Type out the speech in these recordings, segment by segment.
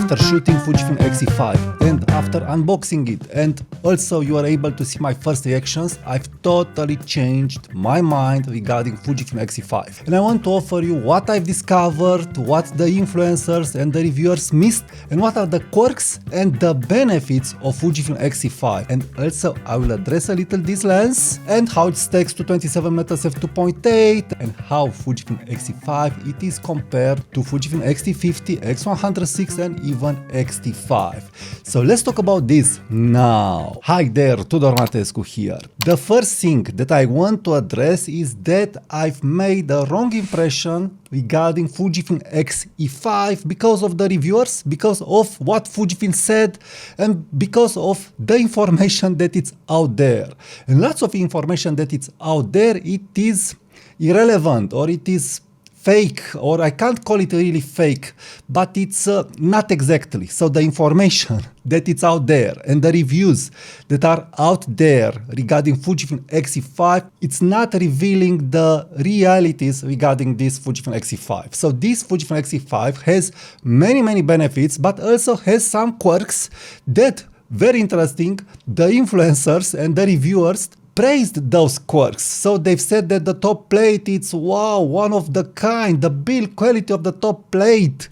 after shooting Fujifilm X-E5 and after unboxing it, and also you are able to see my first reactions, I've totally changed my mind regarding Fujifilm X-E5. And I want to offer you what I've discovered, what the influencers and the reviewers missed, and what are the quirks and the benefits of Fujifilm X-E5. And also I will address a little this lens and how it stacks to 27mm f2.8 and how Fujifilm X-E5 it is compared to Fujifilm X-T50, X106 and even X-T5. So let's talk about this now. Hi there, Tudor Matescu here. The first thing that I want to address is that I've made a wrong impression regarding Fujifilm X-E5 because of the reviewers, because of what Fujifilm said, and because of the information that it's out there. And lots of information that it's out there, it is irrelevant or it is fake, or I can't call it really fake, but it's not exactly. So the information that it's out there and the reviews that are out there regarding Fujifilm X-E5, it's not revealing the realities regarding this Fujifilm X-E5. So this Fujifilm X-E5 has many benefits, but also has some quirks that, very interesting, the influencers and the reviewers praised those quirks. So they've said that the top plate, it's wow, one of the kind, the build quality of the top plate.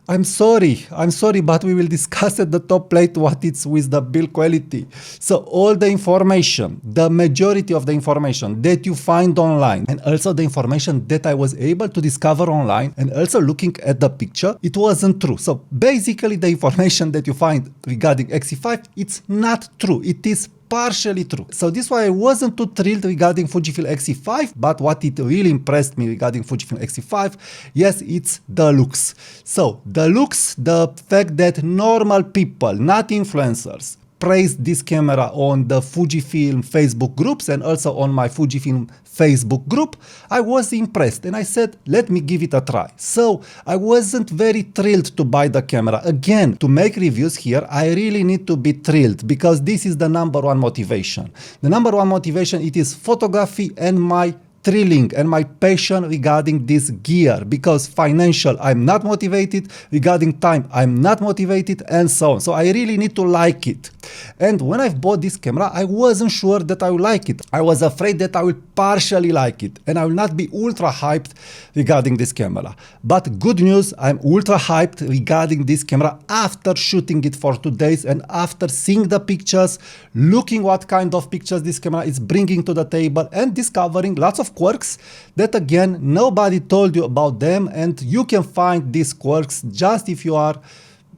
I'm sorry, but we will discuss at the top plate what it's with the build quality. So all the information, the majority of the information that you find online, and also the information that I was able to discover online, and also looking at the picture, it wasn't true. So basically the information that you find regarding X-E5, it's not true. It is partially true. So this is why I wasn't too thrilled regarding Fujifilm X-E5, but what it really impressed me regarding Fujifilm X-E5, yes, it's the looks. So the looks, the fact that normal people, not influencers, praised this camera on the Fujifilm Facebook groups and also on my Fujifilm Facebook group, I was impressed and I said, let me give it a try. So I wasn't very thrilled to buy the camera. Again, to make reviews here, I really need to be thrilled because this is the number one motivation. The number one motivation, it is photography and my thrilling and my passion regarding this gear, because financial I'm not motivated, regarding time I'm not motivated, and so on. So I really need to like it. And when I bought this camera, I wasn't sure that I will like it. I was afraid that I will partially like it and I will not be ultra hyped regarding this camera. But good news, I'm ultra hyped regarding this camera after shooting it for 2 days and after seeing the pictures, looking what kind of pictures this camera is bringing to the table and discovering lots of quirks that, again, nobody told you about them, and you can find these quirks just if you are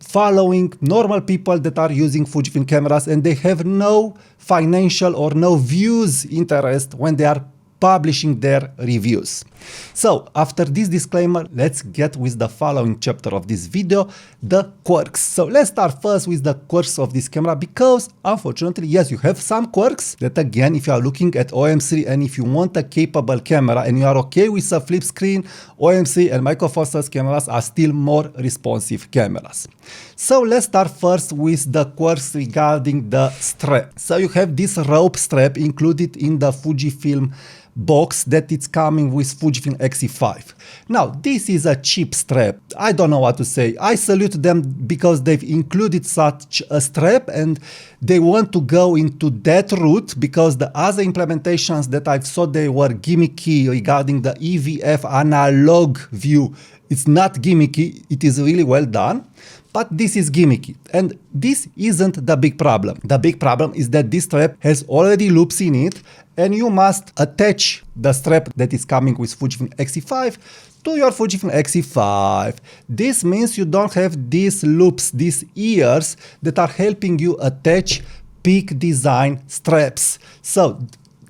following normal people that are using Fujifilm cameras and they have no financial or no views interest when they are publishing their reviews. So after this disclaimer, let's get with the following chapter of this video, the quirks. So let's start first with the quirks of this camera, because unfortunately, yes, you have some quirks that, again, if you are looking at OM3 and if you want a capable camera and you are okay with a flip screen, OM3 and Micro Four Thirds cameras are still more responsive cameras. So let's start first with the quirks regarding the strap. So you have this rope strap included in the Fujifilm box that it's coming with Fujifilm X-E5. Now, this is a cheap strap. I don't know what to say. I salute them because they've included such a strap and they want to go into that route, because the other implementations that I saw, they were gimmicky regarding the EVF analog view. It's not gimmicky, it is really well done. But this is gimmicky, and this isn't the big problem. The big problem is that this strap has already loops in it, and you must attach the strap that is coming with Fujifilm X-E5 to your Fujifilm X-E5. This means you don't have these loops, these ears that are helping you attach peak design straps. So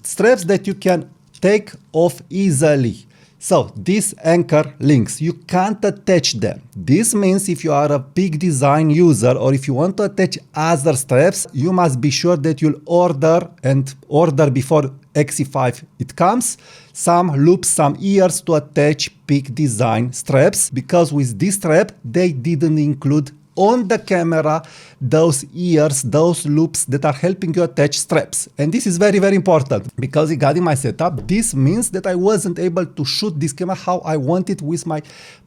straps that you can take off easily. So these anchor links, you can't attach them. This means if you are a big design user or if you want to attach other straps, you must be sure that you'll order before X-E5 it comes some loops, some ears to attach peak design straps, because with this strap they didn't include on the camera those ears, those loops that are helping you attach straps. And this is very, very important because regarding my setup, this means that I wasn't able to shoot this camera how I want it with my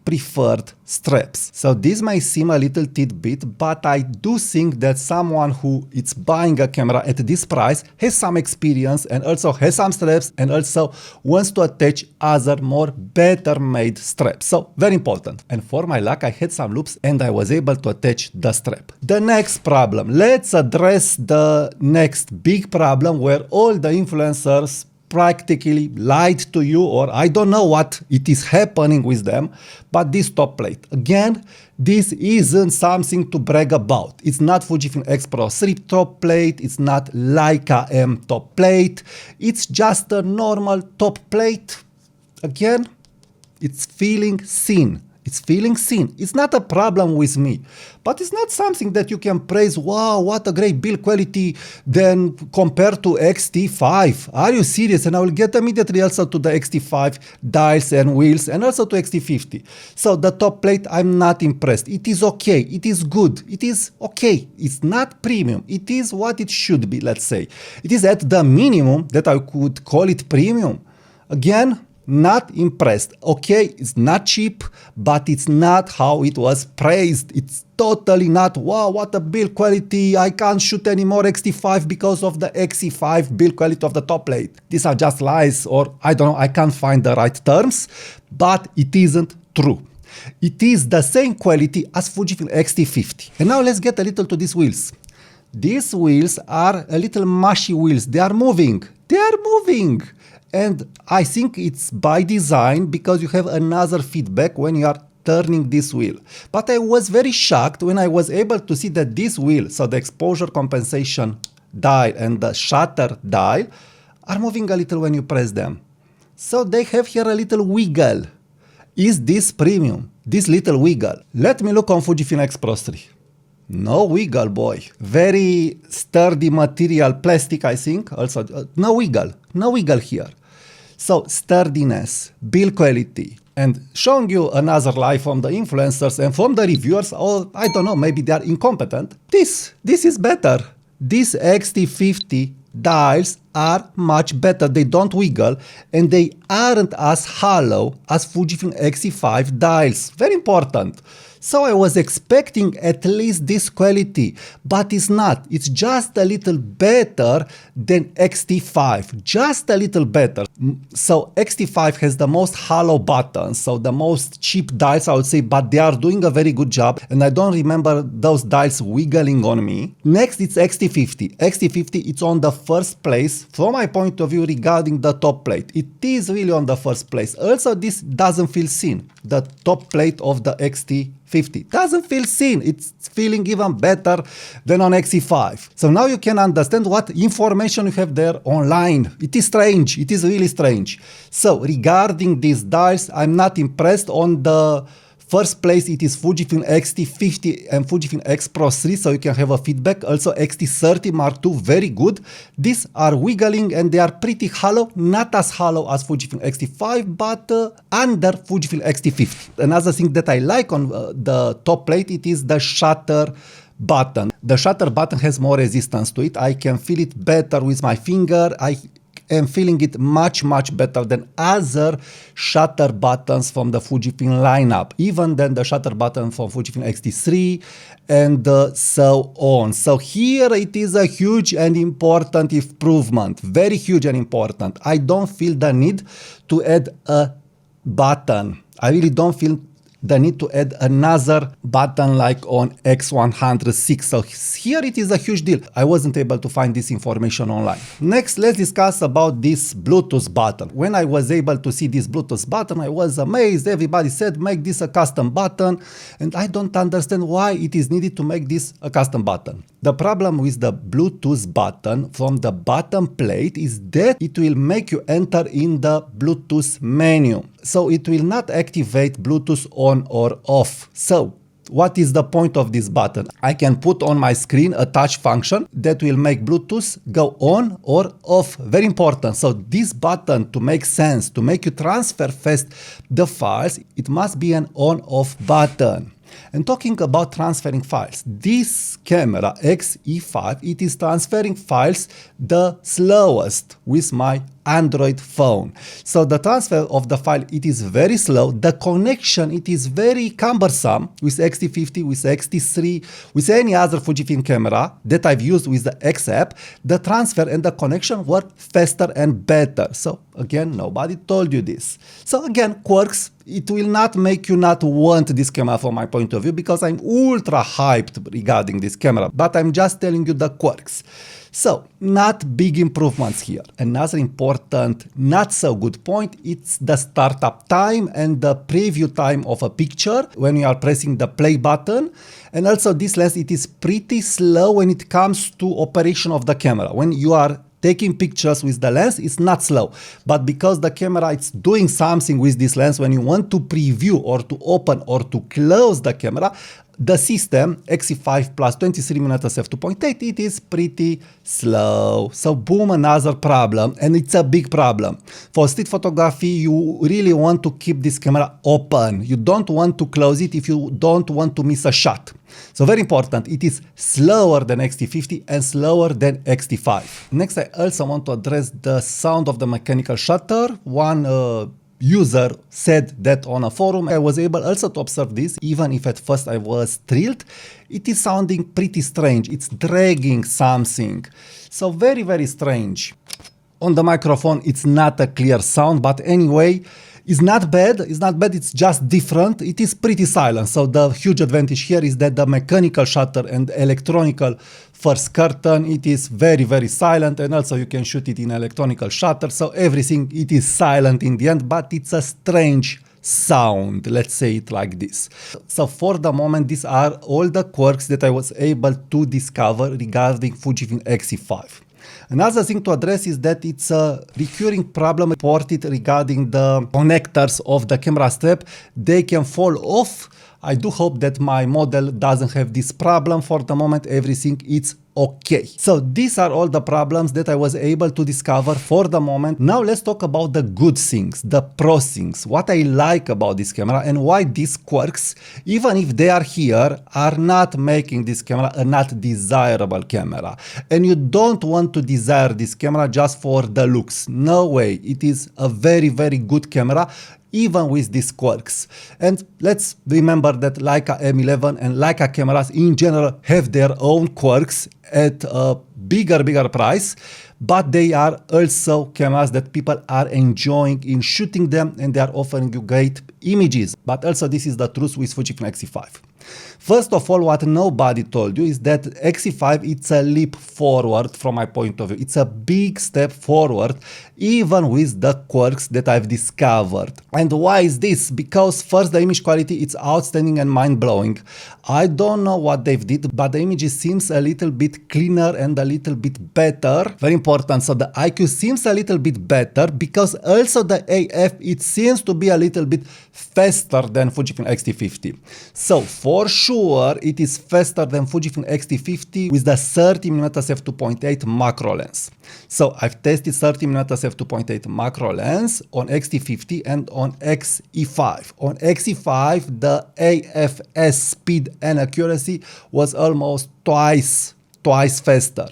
preferred straps. So this might seem a little tidbit, but I do think that someone who is buying a camera at this price has some experience and also has some straps and also wants to attach other more better made straps. So very important. And for my luck, I had some loops and I was able to attach the strap. The next problem, let's address the next big problem where all the influencers practically lied to you, or I don't know what it is happening with them, but this top plate. Again, this isn't something to brag about. It's not Fujifilm X Pro 3 top plate, it's not Leica M top plate, it's just a normal top plate. Again, it's feeling thin. It's feeling thin. It's not a problem with me, but it's not something that you can praise, wow, what a great build quality then compared to X-E5. Are you serious? And I will get immediately also to the X-E5 dials and wheels and also to X-E50. So the top plate, I'm not impressed. It is okay. It is good. It is okay. It's not premium. It is what it should be, let's say. It is at the minimum that I could call it premium. Again, not impressed. Okay, it's not cheap, but it's not how it was praised. It's totally not, wow, what a build quality. I can't shoot anymore X-E5 because of the X-E5 build quality of the top plate. These are just lies, or I don't know, I can't find the right terms, but it isn't true. It is the same quality as Fujifilm X-T50. And now let's get a little to these wheels. These wheels are a little mushy wheels. They are moving. They are moving. And I think it's by design because you have another feedback when you are turning this wheel. But I was very shocked when I was able to see that this wheel, so the exposure compensation dial and the shutter dial, are moving a little when you press them. So they have here a little wiggle. Is this premium? This little wiggle. Let me look on Fujifilm X Pro 3. No wiggle, boy. Very sturdy material, plastic, I think. Also, no wiggle here. So sturdiness, build quality, and showing you another lie from the influencers and from the reviewers, or I don't know, maybe they are incompetent. This is better. These X-T50 dials are much better. They don't wiggle and they aren't as hollow as Fujifilm X-E5 dials. Very important. So I was expecting at least this quality, but it's not. It's just a little better than X-T5, just a little better. So X-T5 has the most hollow buttons, so the most cheap dials, I would say, but they are doing a very good job, and I don't remember those dials wiggling on me. Next, it's X-T50. X-T50, it's on the first place, from my point of view, regarding the top plate. It is really on the first place. Also, this doesn't feel thin. The top plate of the X-T50 doesn't feel thin. It's feeling even better than on X-E5. So now you can understand what information you have there online. It is strange. It is really strange. So regarding these dials, I'm not impressed. On the first place, it is Fujifilm X-T50 and Fujifilm X Pro 3, so you can have a feedback. Also X-T30 Mark II, very good. These are wiggling and they are pretty hollow, not as hollow as Fujifilm X-T5, but under Fujifilm X-T50. Another thing that I like on the top plate, it is the shutter button. The shutter button has more resistance to it. I can feel it better with my finger. I am feeling it much better than other shutter buttons from the Fujifilm lineup, even than the shutter button from Fujifilm X-T3 and so on. So here it is a huge and important improvement, very huge and important. I don't feel the need to add a button. I really don't feel the need to add another button like on X106. So here it is a huge deal. I wasn't able to find this information online. Next, let's discuss about this Bluetooth button. When I was able to see this Bluetooth button, I was amazed. Everybody said, make this a custom button. And I don't understand why it is needed to make this a custom button. The problem with the Bluetooth button from the bottom plate is that it will make you enter in the Bluetooth menu. So it will not activate Bluetooth on or off. So what is the point of this button? I can put on my screen a touch function that will make Bluetooth go on or off. Very important. So this button, to make sense, to make you transfer fast the files, it must be an on-off button. And talking about transferring files, this camera X-E5, it is transferring files the slowest with my Android phone. So the transfer of the file, it is very slow. The connection, it is very cumbersome with X-T50, with X-T3, with any other Fujifilm camera that I've used with the X app. The transfer and the connection were faster and better. So again, nobody told you this. So again, Quirks, it will not make you not want this camera from my point of view, because I'm ultra hyped regarding this camera, but I'm just telling you the quirks. So, not big improvements here. Another important, not so good point, it's the startup time and the preview time of a picture when you are pressing the play button. And also this lens, it is pretty slow when it comes to operation of the camera. When you are taking pictures with the lens, it's not slow. But because the camera is doing something with this lens, when you want to preview or to open or to close the camera, the system X-E5 plus 23mm f2.8, it is pretty slow. So boom, another problem, and it's a big problem. For street photography, you really want to keep this camera open. You don't want to close it if you don't want to miss a shot. So very important, it is slower than X-T50 and slower than X-T5. Next, I also want to address the sound of the mechanical shutter. One user said that on a forum. I was able also to observe this, even if at first I was thrilled. It is sounding pretty strange. It's dragging something. So very, very strange. On the microphone, it's not a clear sound, but anyway, it's not bad. It's not bad. It's just different. It is pretty silent. So the huge advantage here is that the mechanical shutter and electronical first curtain, it is very, very silent, and also you can shoot it in electronical shutter. So everything, it is silent in the end, but it's a strange sound, let's say it like this. So for the moment, these are all the quirks that I was able to discover regarding Fujifilm X-E5. Another thing to address is that it's a recurring problem reported regarding the connectors of the camera strap. They can fall off. I do hope that my model doesn't have this problem. For the moment, everything is okay. So these are all the problems that I was able to discover for the moment. Now let's talk about the good things, the pro things, what I like about this camera and why these quirks, even if they are here, are not making this camera a not desirable camera. And you don't want to desire this camera just for the looks. No way. It is a very, very good camera, even with these quirks. And let's remember that Leica M11 and Leica cameras in general have their own quirks at a bigger price, but they are also cameras that people are enjoying in shooting them, and they are offering you great images. But also this is the truth with Fujifilm X-E5. First of all, what nobody told you is that X-E5, it's a leap forward from my point of view. It's a big step forward, even with the quirks that I've discovered. And why is this? Because first, the image quality, it's outstanding and mind-blowing. I don't know what they've did, but the image seems a little bit cleaner and a little bit better. Very important. So the IQ seems a little bit better, because also the AF, it seems to be a little bit faster than Fujifilm X-T50. So for sure, it is faster than Fujifilm X-T50 with the 30mm f2.8 macro lens. So I've tested 30mm f2.8 macro lens on X-T50 and on X-E5. On X-E5, the AFS speed and accuracy was almost twice faster.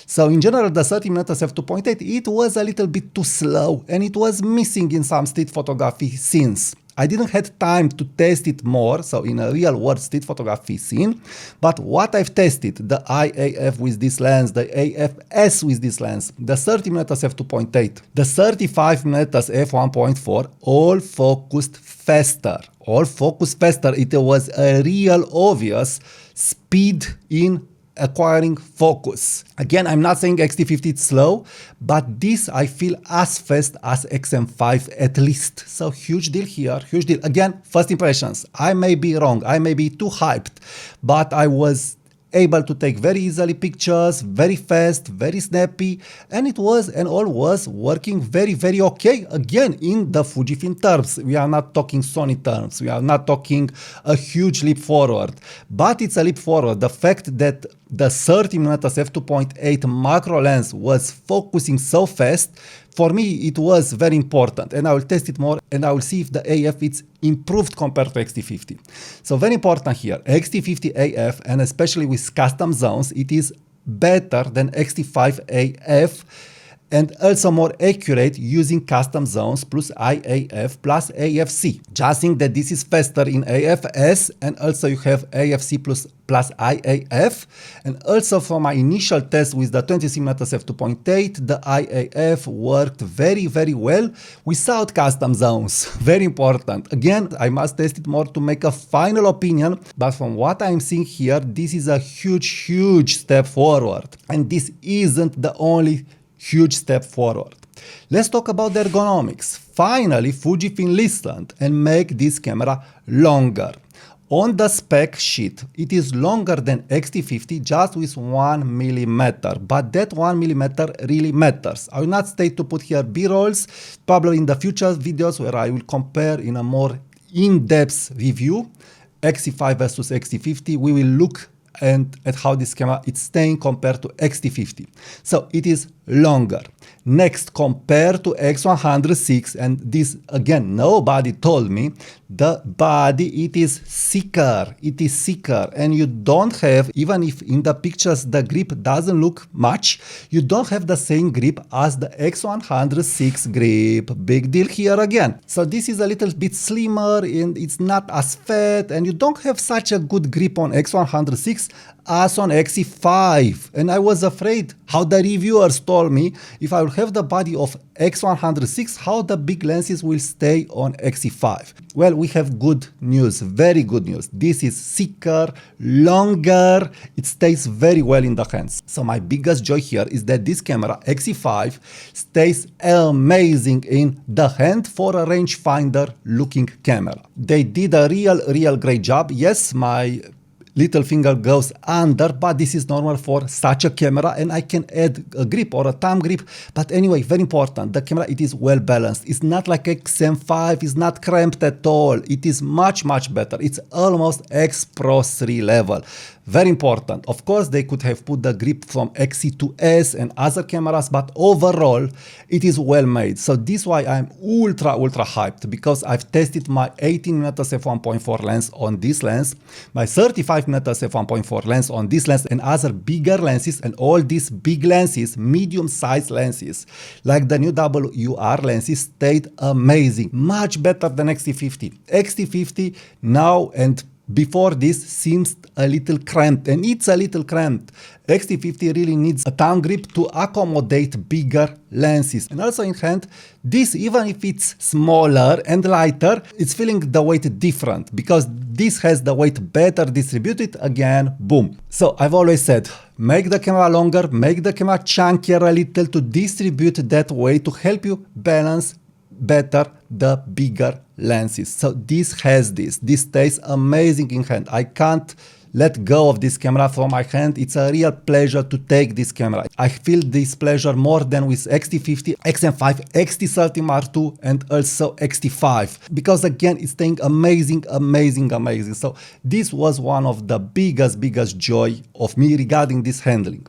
So in general, the 30mm f2.8, it was a little bit too slow, and it was missing in some street photography scenes. I didn't have time to test it more, so in a real world street photography scene, but what I've tested, the IAF with this lens, the AFS with this lens, the 30mm f2.8, the 35mm f1.4, all focused faster. It was a real obvious speed in acquiring focus. Again, I'm not saying X-T50 is slow, but this I feel as fast as XM5 at least. So huge deal here, huge deal. Again, first impressions. I may be wrong, I may be too hyped, but I was able to take very easily pictures, very fast, very snappy, and it was and all was working very, very okay. Again, in the Fujifilm terms, we are not talking Sony terms, we are not talking a huge leap forward, but it's a leap forward. The fact that the 30mm f2.8 macro lens was focusing so fast For me, it was very important, and I will test it more, and I will see if the AF is improved compared to X-T50. So very important here, X-T50 AF, and especially with custom zones, it is better than X-T5 AF, and also more accurate using custom zones plus IAF plus AFC. Just think that this is faster in AFS, and also you have AFC plus IAF. And also for my initial test with the 26mm f2.8, the IAF worked very, very well without custom zones. Very important. Again, I must test it more to make a final opinion, but from what I'm seeing here, this is a huge step forward. And this isn't the only huge step forward. Let's talk about the ergonomics. Finally, Fujifilm listened and make this camera longer. On the spec sheet, it is longer than X-T50 just with 1mm, but that 1mm really matters. I will not stay to put here B-rolls, probably in the future videos where I will compare in a more in-depth review, X-E5 versus X-T50, we will look at how this camera is staying compared to X-T50. So it is longer. Next, compared to X106, and this again nobody told me, the body it is thicker, and you don't have, even if in the pictures the grip doesn't look much, you don't have the same grip as the X106 grip. Big deal here again. So this is a little bit slimmer and it's not as fat, and you don't have such a good grip on X106 as on X-E5. And I was afraid how the reviewers told me if I will have the body of X106, how the big lenses will stay on X-E5. Well, we have good news, very good news. This is thicker, longer, it stays very well in the hands. So my biggest joy here is that this camera, X-E5, stays amazing in the hand for a rangefinder looking camera. They did a real great job. Yes, my little finger goes under, but this is normal for such a camera, and I can add a grip or a thumb grip. But anyway, very important, the camera, it is well balanced. It's not like XM5, it's not cramped at all. It is much better. It's almost X Pro 3 level. Very important. Of course, they could have put the grip from X-E2S and other cameras, but overall, it is well made. So this is why I'm ultra hyped, because I've tested my 18mm f1.4 lens on this lens, my 35mm f1.4 lens on this lens, and other bigger lenses, and all these big lenses, medium-sized lenses, like the new WR lenses, stayed amazing. Much better than X-T50. X-T50 now and before this seems a little cramped, and it's a little cramped. X-T50 really needs a thumb grip to accommodate bigger lenses. And also in hand, this, even if it's smaller and lighter, it's feeling the weight different, because this has the weight better distributed. Again, boom. So I've always said, make the camera longer, make the camera chunkier a little to distribute that weight to help you balance better the bigger lenses. So this has this stays amazing in hand. I can't let go of this camera from my hand. It's a real pleasure to take this camera. I feel this pleasure more than with X-T50, XM5, X-T30 Mark II, and also X-T5, because again, it's staying amazing. So this was one of the biggest joy of me regarding this handling.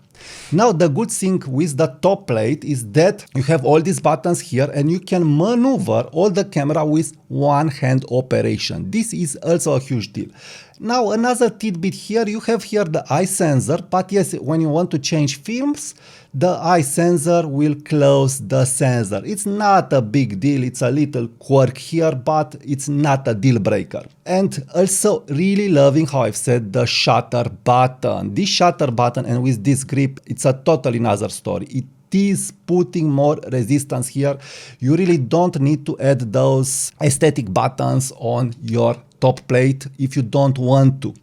Now, the good thing with the top plate is that you have all these buttons here, and you can maneuver all the camera with one hand operation. This is also a huge deal. Now, another tidbit here, you have here the eye sensor, but yes, when you want to change films, the eye sensor will close the sensor. It's not a big deal, it's a little quirk here, but it's not a deal breaker. And also really loving how I've said the shutter button. This shutter button, and with this grip, it's a totally another story. It is putting more resistance here. You really don't need to add those aesthetic buttons on your top plate if you don't want to.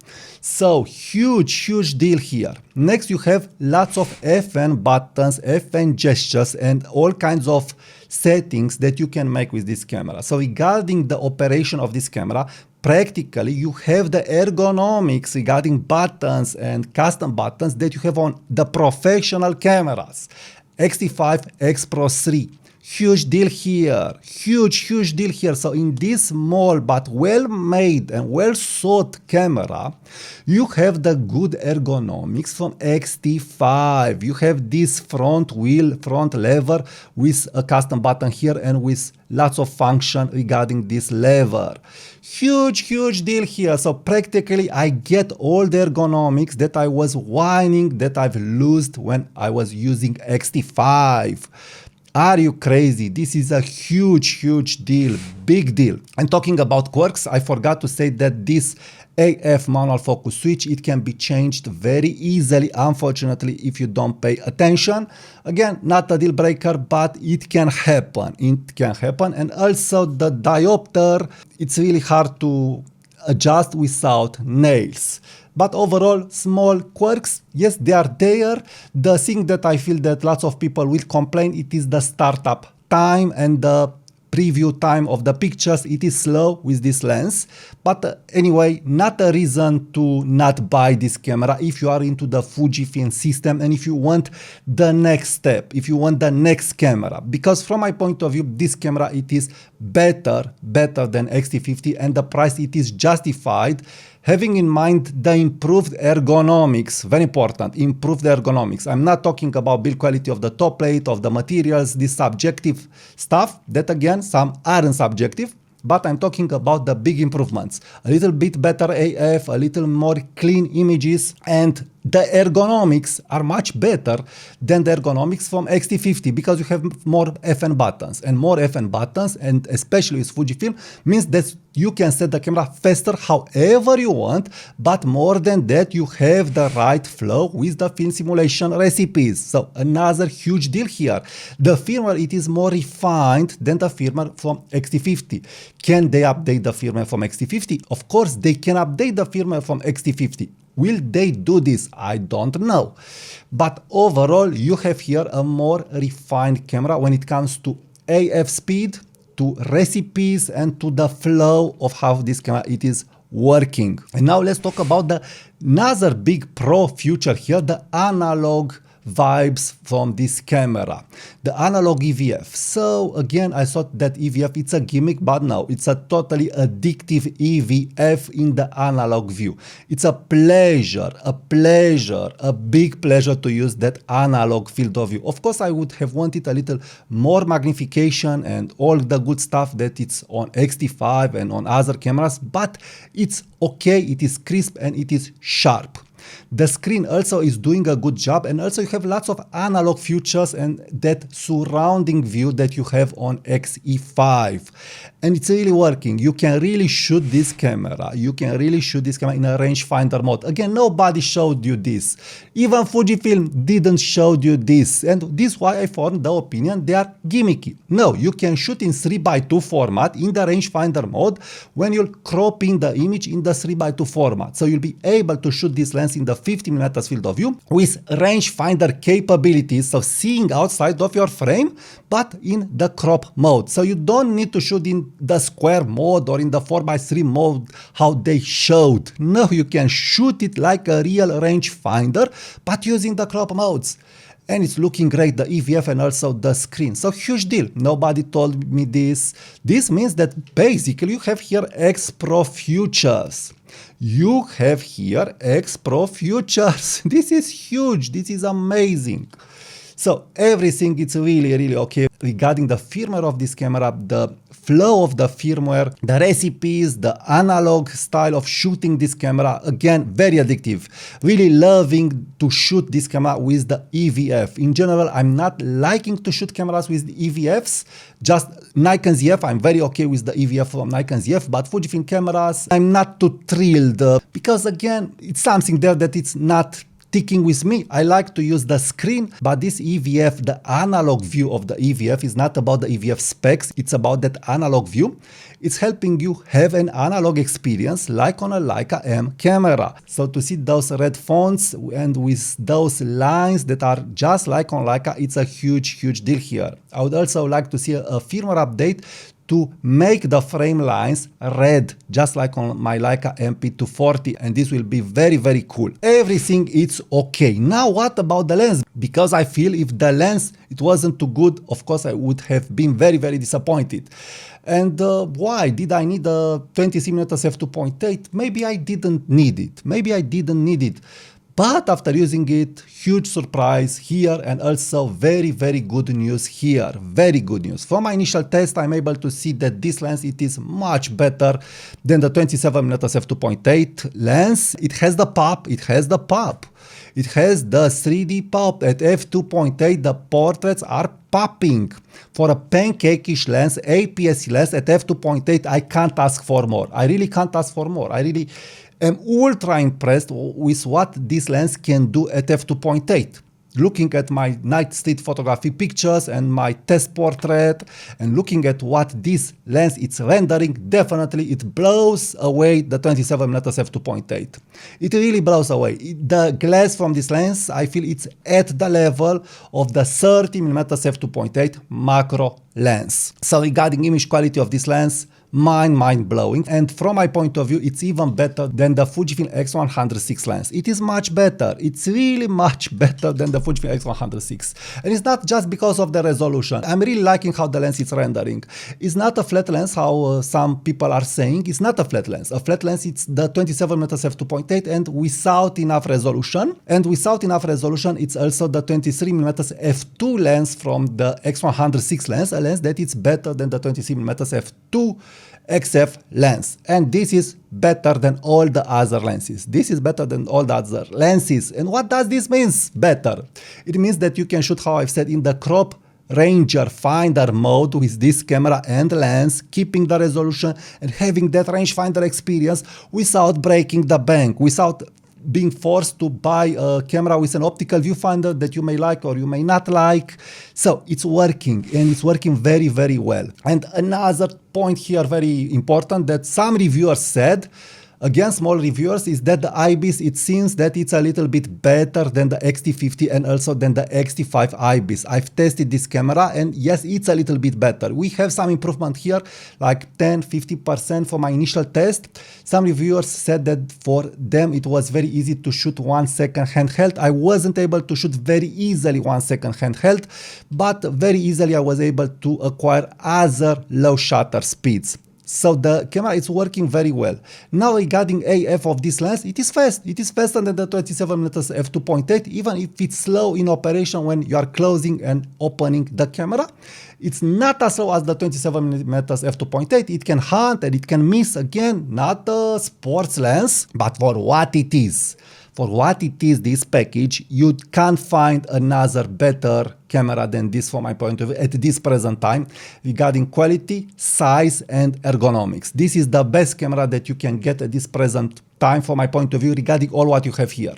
So huge deal here. Next, you have lots of FN buttons, FN gestures, and all kinds of settings that you can make with this camera. So regarding the operation of this camera, practically you have the ergonomics regarding buttons and custom buttons that you have on the professional cameras. X-T5, X Pro 3. Huge deal here, huge deal here. So in this small but well made and well thought camera, you have the good ergonomics from X-E5. You have this front wheel, front lever with a custom button here and with lots of function regarding this lever. Huge deal here. So practically I get all the ergonomics that I was whining that I've lost when I was using X-E5. Are you crazy? This is a huge deal, big deal. And talking about Quirks, I forgot to say that this AF manual focus switch, it can be changed very easily, unfortunately, if you don't pay attention. Again, not a deal breaker, but it can happen. It can happen. And also the diopter, it's really hard to adjust without nails. But overall, small quirks, yes, they are there. The thing that I feel that lots of people will complain, it is the startup time and the preview time of the pictures. It is slow with this lens. But anyway, not a reason to not buy this camera if you are into the Fujifilm system and if you want the next step, if you want the next camera. Because from my point of view, this camera, it is better than X-E5 and the price, it is justified. Having in mind the improved ergonomics, very important, improved ergonomics. I'm not talking about build quality of the top plate, of the materials, this subjective stuff, that again, some aren't subjective, but I'm talking about the big improvements. A little bit better AF, a little more clean images, and the ergonomics are much better than the ergonomics from X-E5 because you have more FN buttons, and more FN buttons, and especially with Fujifilm, means that you can set the camera faster however you want, but more than that, you have the right flow with the film simulation recipes. So another huge deal here. The firmware, it is more refined than the firmware from X-E5. Can they update the firmware from X-E5? Of course, they can update the firmware from X-E5. Will they do this? I don't know. But overall, you have here a more refined camera when it comes to AF speed, to recipes, and to the flow of how this camera it is working. And now let's talk about the another big pro feature here, the analog vibes from this camera, the analog EVF. So again, I thought that EVF, it's a gimmick, but no, it's a totally addictive EVF in the analog view. It's a pleasure, a big pleasure to use that analog field of view. Of course, I would have wanted a little more magnification and all the good stuff that it's on X-E5 and on other cameras, but it's okay, it is crisp and it is sharp. The screen also is doing a good job, and also you have lots of analog features and that surrounding view that you have on X-E5. And it's really working. You can really shoot this camera. You can really shoot this camera in a rangefinder mode. Again, nobody showed you this. Even Fujifilm didn't show you this. And this is why I formed the opinion they are gimmicky. No, you can shoot in 3x2 format in the rangefinder mode when you're cropping the image in the 3x2 format. So you'll be able to shoot this lens in the 50mm field of view with rangefinder capabilities, so seeing outside of your frame, but in the crop mode. So you don't need to shoot in the square mode or in the 4x3 mode how they showed. No, you can shoot it like a real rangefinder, but using the crop modes. And it's looking great, the EVF and also the screen. So huge deal. Nobody told me this. This means that basically you have here X Pro features. You have here X Pro features. This is huge. This is amazing. So everything is really okay regarding the firmware of this camera, the flow of the firmware, the recipes, the analog style of shooting this camera. Again, very addictive. Really loving to shoot this camera with the EVF. In general, I'm not liking to shoot cameras with the EVFs. Just Nikon ZF, I'm very okay with the EVF from Nikon ZF, but Fujifilm cameras, I'm not too thrilled because again, it's something there that it's not sticking with me. I like to use the screen, but this EVF, the analog view of the EVF is not about the EVF specs, it's about that analog view. It's helping you have an analog experience like on a Leica M camera. So to see those red fonts and with those lines that are just like on Leica, it's a huge deal here. I would also like to see a firmware update to make the frame lines red, just like on my Leica MP240, and this will be very, very cool. Everything is okay. Now what about the lens? Because I feel if the lens it wasn't too good, of course I would have been very, very disappointed. And why? Did I need a 20mm f2.8? Maybe I didn't need it. But after using it, huge surprise here, and also very, very good news here. Very good news. From my initial test, I'm able to see that this lens, it is much better than the 27mm f2.8 lens. It has the pop. It has the 3D pop. At f2.8, the portraits are popping. For a pancake-ish lens, APS-C lens at f2.8, I can't ask for more. I really can't ask for more. I really am ultra impressed with what this lens can do at f2.8. Looking at my night street photography pictures and my test portrait and looking at what this lens is rendering, definitely it blows away the 27mm f2.8. It really blows away. The glass from this lens, I feel it's at the level of the 30mm f2.8 macro lens. So regarding image quality of this lens, mind-blowing, and from my point of view, it's even better than the Fujifilm X106 lens. It is much better. It's really much better than the Fujifilm X106. And it's not just because of the resolution. I'm really liking how the lens is rendering. It's not a flat lens, how some people are saying. It's not a flat lens. A flat lens, it's the 27mm f2.8 and without enough resolution. And without enough resolution, it's also the 23mm f2 lens from the X106 lens, a lens that is better than the 23mm f2 XF lens, and this is better than all the other lenses. And what does this mean? Better. It means that you can shoot, how I've said, in the crop ranger finder mode with this camera and lens, keeping the resolution and having that rangefinder experience without breaking the bank, without being forced to buy a camera with an optical viewfinder that you may like or you may not like. So it's working, and it's working very, very well. And another point here, very important, that some reviewers said, again, small reviewers, is that the IBIS, it seems that it's a little bit better than the X-T50 and also than the X-T5 IBIS. I've tested this camera and yes, it's a little bit better. We have some improvement here, like 10–50% for my initial test. Some reviewers said that for them it was very easy to shoot 1 second handheld. I wasn't able to shoot very easily 1 second handheld, but very easily I was able to acquire other low shutter speeds. So the camera is working very well. Now regarding AF of this lens, it is fast. It is faster than the 27mm f2.8, even if it's slow in operation when you are closing and opening the camera. It's not as slow as the 27mm f2.8. It can hunt and it can miss. Again, not a sports lens, but for what it is. For what it is, this package, you can't find another better camera than this from my point of view at this present time regarding quality, size and ergonomics. This is the best camera that you can get at this present time from my point of view regarding all what you have here.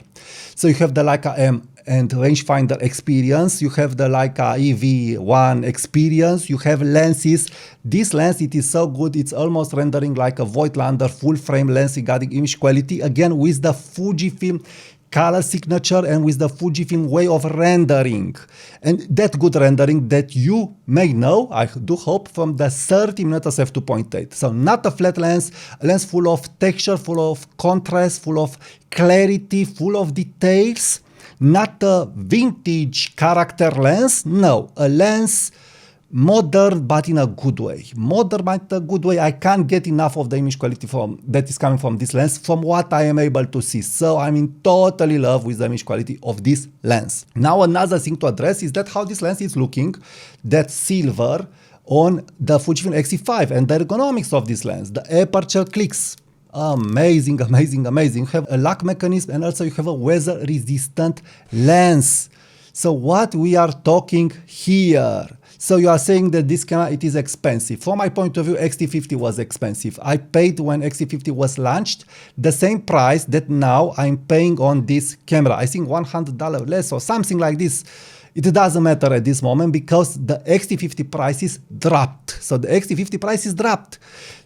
So you have the Leica M and rangefinder experience, you have the Leica EV1 experience, you have lenses. This lens, it is so good, it's almost rendering like a Voigtlander full frame lens regarding image quality, again with the Fujifilm color signature and with the Fujifilm way of rendering. And that good rendering that you may know, I do hope, from the 30mm f2.8. So not a flat lens, a lens full of texture, full of contrast, full of clarity, full of details. Not a vintage character lens, no, a lens modern but in a good way. Modern but in a good way. I can't get enough of the image quality that is coming from this lens from what I am able to see. So I'm in totally love with the image quality of this lens. Now another thing to address is that how this lens is looking, that silver on the Fujifilm X-E5 and the ergonomics of this lens, the aperture clicks. Amazing, amazing, amazing. You have a lock mechanism and also you have a weather resistant lens. So what we are talking here? So you are saying that this camera, it is expensive. From my point of view, X-T50 was expensive. I paid when X-T50 was launched the same price that now I'm paying on this camera. I think $100 less or something like this. It doesn't matter at this moment because the X-T50 prices dropped. So the X-T50 prices dropped.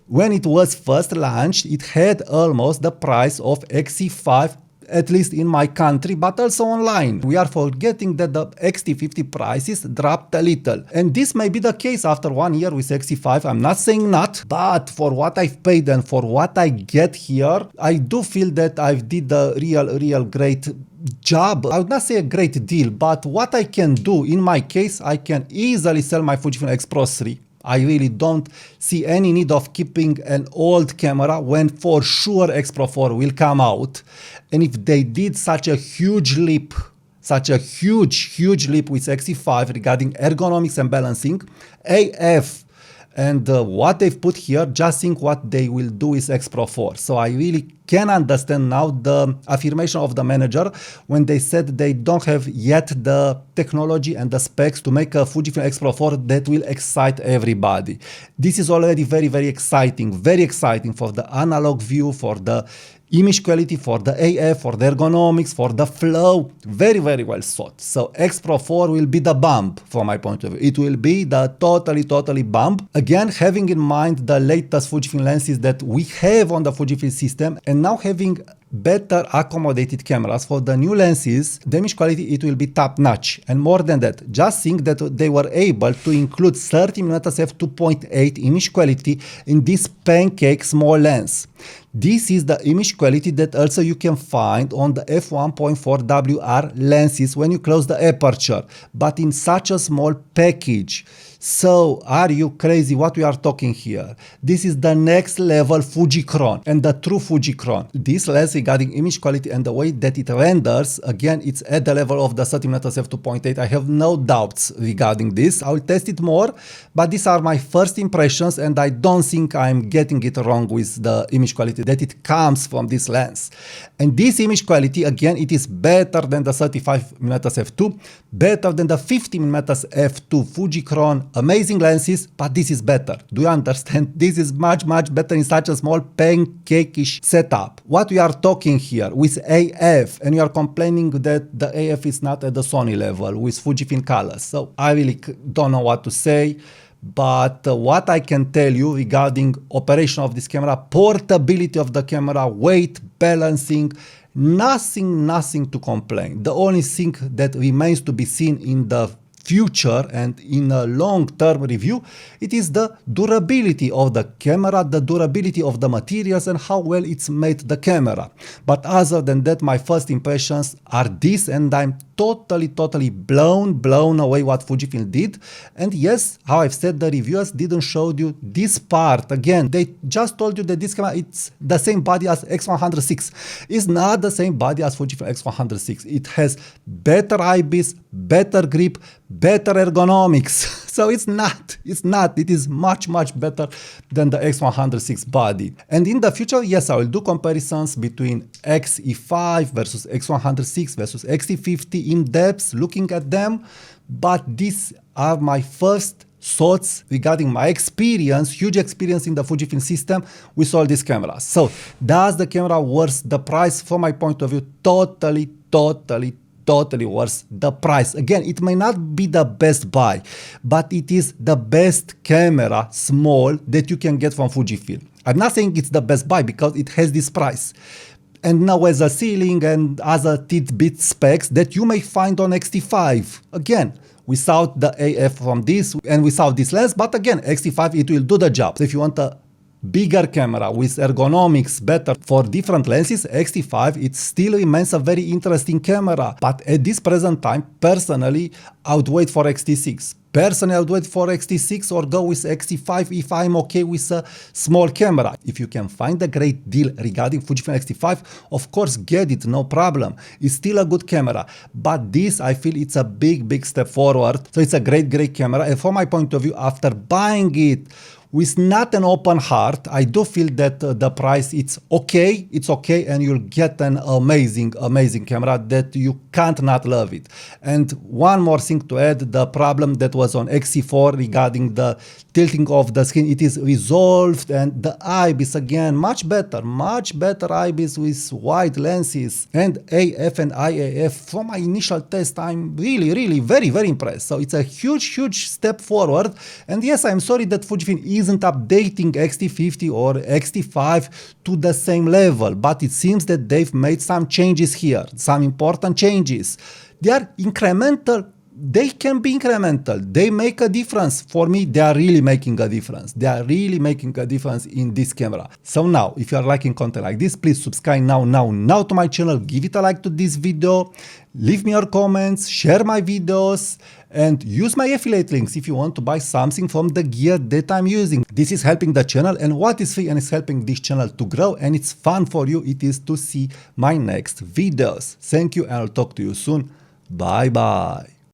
When it was first launched, it had almost the price of X-E5 at least in my country, but also online. We are forgetting that the X-T50 prices dropped a little. And this may be the case after 1 year with X-E5. I'm not saying not, but for what I've paid and for what I get here, I do feel that I've did a real great job. I would not say a great deal, but what I can do in my case, I can easily sell my Fujifilm X Pro 3. I really don't see any need of keeping an old camera when for sure X Pro 4 will come out. And if they did such a huge leap, such a huge leap with X-E5 regarding ergonomics and balancing, AF, and what they've put here, just think what they will do with X Pro 4. So I really can understand now the affirmation of the manager when they said they don't have yet the technology and the specs to make a Fujifilm X Pro 4 that will excite everybody. This is already very exciting for the analog view, for the image quality, for the AF, for the ergonomics, for the flow, very well thought. So X Pro 4 will be the bomb from my point of view. It will be the totally bomb. Again, having in mind the latest Fujifilm lenses that we have on the Fujifilm system, and now having better accommodated cameras for the new lenses, the image quality, it will be top notch. And more than that, just think that they were able to include 30mm f2.8 image quality in this pancake small lens. This is the image quality that also you can find on the f1.4 WR lenses when you close the aperture, but in such a small package. So are you crazy what we are talking here? This is the next level Fujicron and the true Fujicron. This lens regarding image quality and the way that it renders, again, it's at the level of the 30mm f2.8. I have no doubts regarding this. I will test it more, but these are my first impressions and I don't think I'm getting it wrong with the image quality that it comes from this lens. And this image quality, again, it is better than the 35mm f2, better than the 50mm f2 Fujicron. Amazing lenses, but this is better. Do you understand? This is much better in such a small pancake-ish setup. What we are talking here with AF, and you are complaining that the AF is not at the Sony level with Fujifilm colors. So I really don't know what to say. But what I can tell you regarding operation of this camera, portability of the camera, weight, balancing, nothing to complain. The only thing that remains to be seen in the future and in a long-term review, it is the durability of the camera, the durability of the materials and how well it's made the camera. But other than that, my first impressions are this, and I'm totally blown away what Fujifilm did. And yes, how I've said, the reviewers didn't show you this part. Again, they just told you that this camera, it's the same body as X106. It's not the same body as Fujifilm X106. It has better IBIS, better grip, better ergonomics. So it's not. It is much better than the X106 body. And in the future, yes, I will do comparisons between X-E5 versus X106 versus X-T50 in depth, looking at them. But these are my first thoughts regarding my experience, huge experience in the Fujifilm system with all these cameras. So does the camera worth the price? From my point of view, totally worth the price. Again, it may not be the best buy, but it is the best camera small that you can get from Fujifilm. I'm not saying it's the best buy because it has this price. And now as a ceiling and other tidbit specs that you may find on X-T5. Again, without the AF from this and without this lens, but again, X-T5, it will do the job. So if you want a bigger camera with ergonomics better for different lenses, X-T5, it still remains a very interesting camera. But at this present time, personally, I would wait for X-T6. Personally, I would wait for X-T6 or go with X-E5 if I'm okay with a small camera. If you can find a great deal regarding Fujifilm X-T5, of course, get it, no problem. It's still a good camera. But this, I feel it's a big step forward. So it's a great camera. And from my point of view, after buying it with not an open heart, I do feel that the price, it's okay, and you'll get an amazing camera that you can't not love it. And one more thing to add, the problem that was on X-E4 regarding the tilting of the screen, it is resolved, and the IBIS, again, much better IBIS with wide lenses, and AF and IAF. From my initial test, I'm really very impressed. So it's a huge step forward. And yes, I'm sorry that Fujifilm isn't updating X-T50 or X-T5 to the same level, but it seems that they've made some changes here, some important changes. They are incremental. They can be incremental. They make a difference. For me, they are really making a difference. They are really making a difference in this camera. So now, if you are liking content like this, please subscribe now to my channel. Give it a like to this video. Leave me your comments, share my videos, and use my affiliate links if you want to buy something from the gear that I'm using. This is helping the channel, and what is free and is helping this channel to grow, and it's fun for you, it is to see my next videos. Thank you, and I'll talk to you soon. Bye bye.